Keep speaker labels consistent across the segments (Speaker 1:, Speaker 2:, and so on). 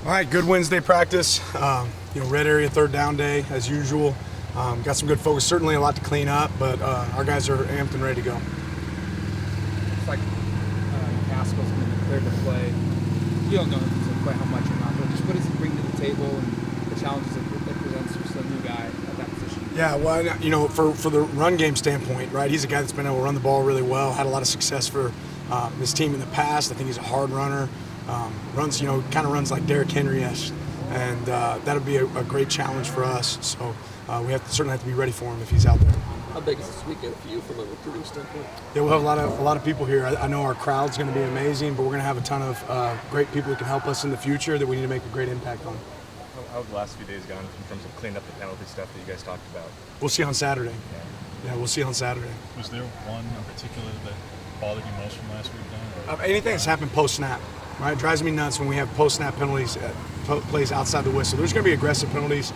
Speaker 1: All right, good Wednesday practice. Red area, third down day, as usual. Got some good focus. Certainly a lot to clean up, but our guys are amped and ready to go.
Speaker 2: It's like Haskell's going to be cleared to play. You don't know if he's going to play how much or not, but just what does he bring to the table and the challenges that presents just a new guy at that position?
Speaker 1: Yeah, well, for the run game standpoint, right, he's a guy that's been able to run the ball really well, had a lot of success for his team in the past. I think he's a hard runner. Runs, kind of runs like Derrick Henry-esque, and that'll be a great challenge for us. So we certainly have to be ready for him if he's out there.
Speaker 3: How big is this weekend for you from a recruiting standpoint?
Speaker 1: Yeah, we'll have a lot of people here. I know our crowd's going to be amazing, but we're going to have a ton of great people that can help us in the future that we need to make a great impact on.
Speaker 4: How have the last few days gone in terms of cleaning up the penalty stuff that you guys talked about?
Speaker 1: We'll see on Saturday. Yeah, we'll see on Saturday.
Speaker 5: Was there one in particular that bothered you most from last week, Dan?
Speaker 1: Anything that's happened post-snap, right? It drives me nuts when we have post-snap penalties, plays outside the whistle. There's going to be aggressive penalties,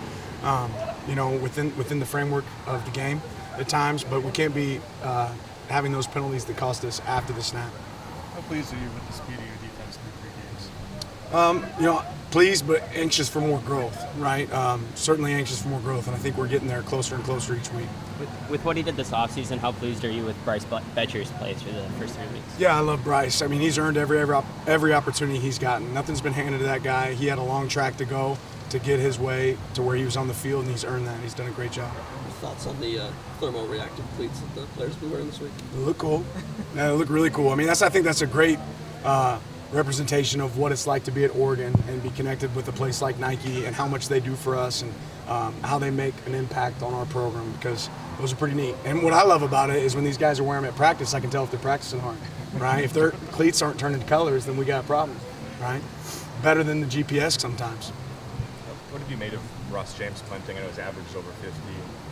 Speaker 1: within the framework of the game at times, but we can't be having those penalties that cost us after the snap.
Speaker 5: How pleased are you with the speed of your defense through 3 games?
Speaker 1: Pleased but anxious for more growth, right? Certainly anxious for more growth, and I think we're getting there closer and closer each week.
Speaker 6: With what he did this offseason, how pleased are you with Bryce Betcher's play through the first 3 weeks?
Speaker 1: Yeah, I love Bryce. I mean, he's earned every opportunity he's gotten. Nothing's been handed to that guy. He had a long track to go to get his way to where he was on the field, and he's earned that. He's done a great job.
Speaker 3: Thoughts on the thermo-reactive cleats that the players will be wearing this week?
Speaker 1: They look cool. Yeah, they look really cool. I mean, I think that's a great representation of what it's like to be at Oregon and be connected with a place like Nike and how much they do for us and how they make an impact on our program, because those are pretty neat. And what I love about it is when these guys are wearing them at practice, I can tell if they're practicing hard, right? If their cleats aren't turning colors, then we got a problem, right? Better than the GPS sometimes.
Speaker 4: What have you made of Ross James punting? I know his average is over 50,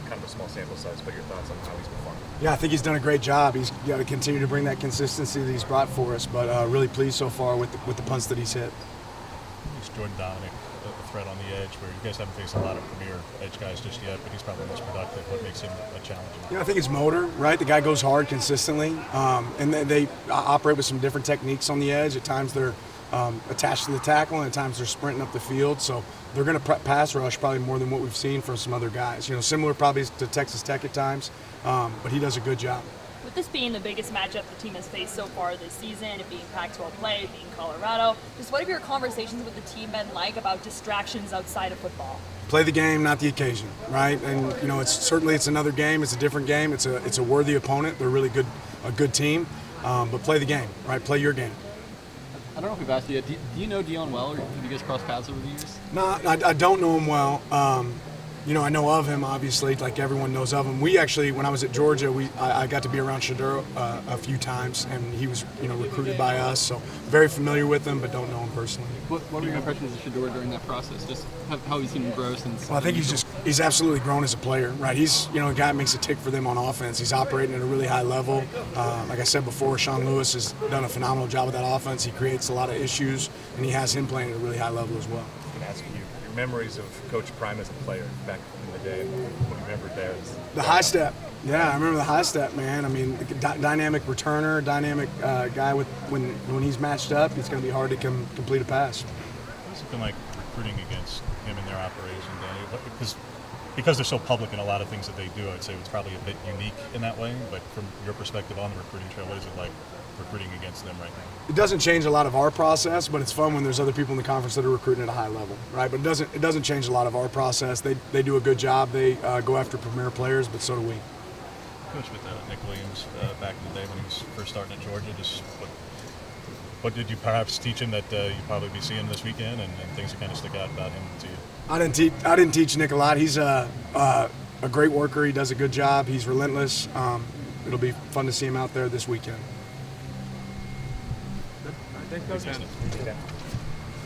Speaker 4: kind of a small sample size, but your thoughts on how he's performing?
Speaker 1: Yeah, I think he's done a great job. He's got to continue to bring that consistency that he's brought for us, but really pleased so far with the punts that he's hit.
Speaker 5: Is Jordan Dominic a threat on the edge, where you guys haven't faced a lot of premier edge guys just yet, but he's probably the most productive? What makes him a challenge?
Speaker 1: Yeah, I think it's motor, right? The guy goes hard consistently, and they operate with some different techniques on the edge. At times they're attached to the tackle, and at times they're sprinting up the field. So they're going to pass rush probably more than what we've seen from some other guys. Similar probably to Texas Tech at times, but he does a good job.
Speaker 7: With this being the biggest matchup the team has faced so far this season, it being Pac-12 play, being Colorado, just what have your conversations with the team been like about distractions outside of football?
Speaker 1: Play the game, not the occasion, right? And it's another game. It's a different game. It's a worthy opponent. They're really a good team, but play the game, right? Play your game.
Speaker 8: I don't know if we've asked you yet. Do you know Dion well, or have you guys crossed paths over the years?
Speaker 1: No, I don't know him well. I know of him, obviously, like everyone knows of him. We actually, when I was at Georgia, I got to be around Shaduro a few times, and he was, recruited by us. So very familiar with him, but don't know him personally.
Speaker 8: What were your impressions of Shaduro during that process? Just how you've seen him grow since?
Speaker 1: Well, I think he's absolutely grown as a player, right? He's, a guy that makes a tick for them on offense. He's operating at a really high level. Like I said before, Sean Lewis has done a phenomenal job with that offense. He creates a lot of issues, and he has him playing at a really high level as well.
Speaker 4: I'm asking you your memories of Coach Prime as a player back in the day. What do you remember there?
Speaker 1: The high step. Yeah, I remember the high step, man. I mean, dynamic returner, dynamic guy when he's matched up, it's going to be hard to complete a pass.
Speaker 5: What's it been like recruiting against him in their operation, Danny? Because they're so public in a lot of things that they do, I'd say it's probably a bit unique in that way. But from your perspective on the recruiting trail, what is it like recruiting against them right now?
Speaker 1: It doesn't change a lot of our process, but it's fun when there's other people in the conference that are recruiting at a high level, right? But it doesn't change a lot of our process. They do a good job. They go after premier players, but so do we.
Speaker 5: Coach, with Nick Williams back in the day when he was first starting at Georgia, just what did you perhaps teach him that you'll probably be seeing this weekend, and things that kind of stick out about him to you?
Speaker 1: I didn't teach Nick a lot. He's a great worker. He does a good job. He's relentless. It'll be fun to see him out there this weekend.
Speaker 2: Thanks, Coach Dan.